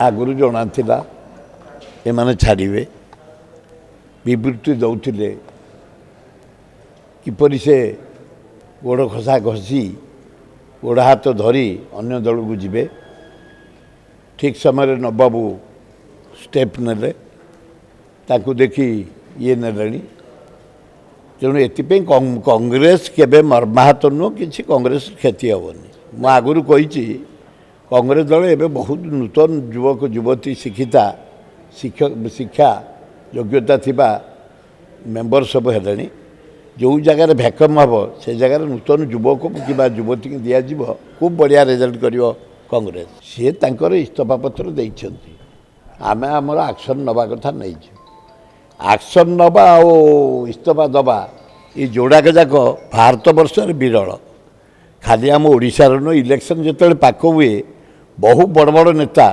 आगुरी जना एमाने छाड़े विवृत्ति दौले किपरि से गोड़ खसा घसी गोड़ हाथ धरी अन्य दल को जीवे ठीक समय नबाबू स्टेप नेले ताकू देखी ये नेले तेणु एपाई कांग्रेस केबे मर्माहत नुह कि कांग्रेस क्षति हेनी मु आगुरी कही कांग्रेस दल एवं बहुत नूतन युवक युवती शिक्षिता शिक्षा योग्यता थिबा मेंबर सब है जो जगार भैकम हम से जगार नूतन युवक कि युवती की दिज्व खूब बढ़िया रिजल्ट कर कांग्रेस सी तर इस्तीफा पत्र देइछंती आमे आमर एक्शन नवा कथा नहीं एक्शन नवा और इस्तीफा दबा ये जोड़ाक जाक भारत वर्ष विरल खाली आम ओडिशार न इलेक्शन जो पाख हुए बहु बड़ बड़ नेता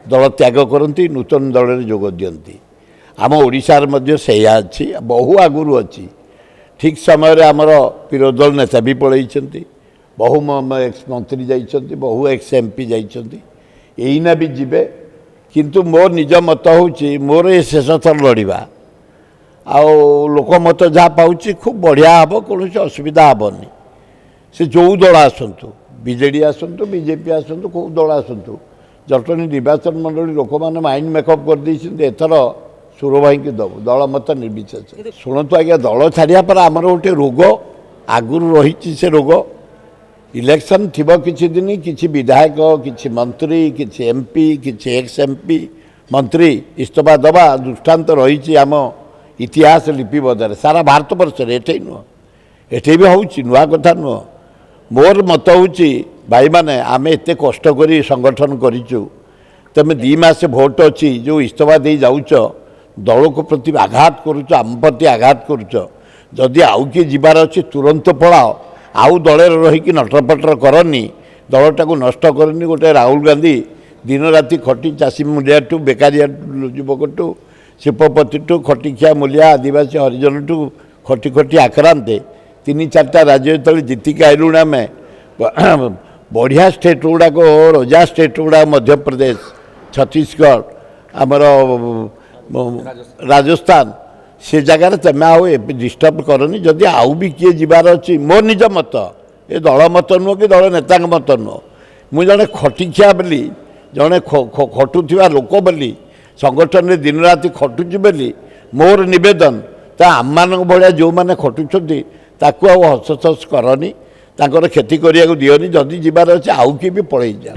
दल त्याग करती नूतन दल में जोग दियंती आम ओडिशार मध्य सेया अच्छी बहु आगुरी अच्छी ठीक समय आमर विरोधी दल नेता भी पलैंती बहु एक्स मंत्री जाइछंती बहु एक्स एमपी जाइछंती एइना भी जीवे किंतु मोर निज मत होची मोर ये शेष थर लड़वा आउ लोक मत जहाँ पाँच खूब बढ़िया हम कौन असुविधा हेनी से जो दल आसतु बीजेडी आसतु बीजेपी आसतु कौ दल आसतु जटनी निर्वाचन मंडली लोक मैंने माइंड मेकअप कर देते एथर सुर भाई की दबु दल मत निर्विशेष शुणु आज्ञा दल छाड़ा पर आमर गोटे रोग आगुरी रही से रोग इलेक्शन थिबो किछि दिन किछि विधायक किछि मंत्री किछि एमपी किछि एक्स एमपी मंत्री इस्तीफा दबा दृष्टांत रही आम इतिहास लिपिबद्ध सारा भारत वर्ष एठे नुह एठे भी होउछि नुआ कथा नुह मोर मत होउछि भाई माने आमे एते कष्ट करी संगठन करिचु तमे 2 मास भोट अच्छी जो इस्तीफा दे जाउच दल को प्रति आघात करुच आम प्रति आघात करुच जदि आउ किए जीवार अच्छी तुरंत पलाओ आउ दल रहीकि नटरपटर करनी दलटा को नष्ट करनी गोटे राहुल गांधी दिन राति खटी चाषी मूलिया टू बेकारिया युवक टू शिल्पपति टू खटिखिया मूलिया आदिवासी हरिजन टू खटी खटी आक्रांते 3-4टा राज्य जो जीतिक आईलुण आम बढ़िया स्टेट गुड़ाक रजा स्टेट गुड़ा मध्य प्रदेश छत्तीसगढ़ आमर राजस्थान से जगार तुम आउ डिस्टर्ब करनी जदि आउ भी किए जीवार अच्छी मो निज मत ये दल मत नुह कि दल नेता मत नुह मुझे जड़े खटिखिया बोली जड़े खटुवा लोक बोली संगठन में दिन राति खटुची बोली मोर नवेदन ता आम मान भाया जो मैंने खटुंट ताकू आउ हस हस करनी तांकर क्षति करने दियोनी जदि जीवार अच्छे आउ कि भी पलि जा।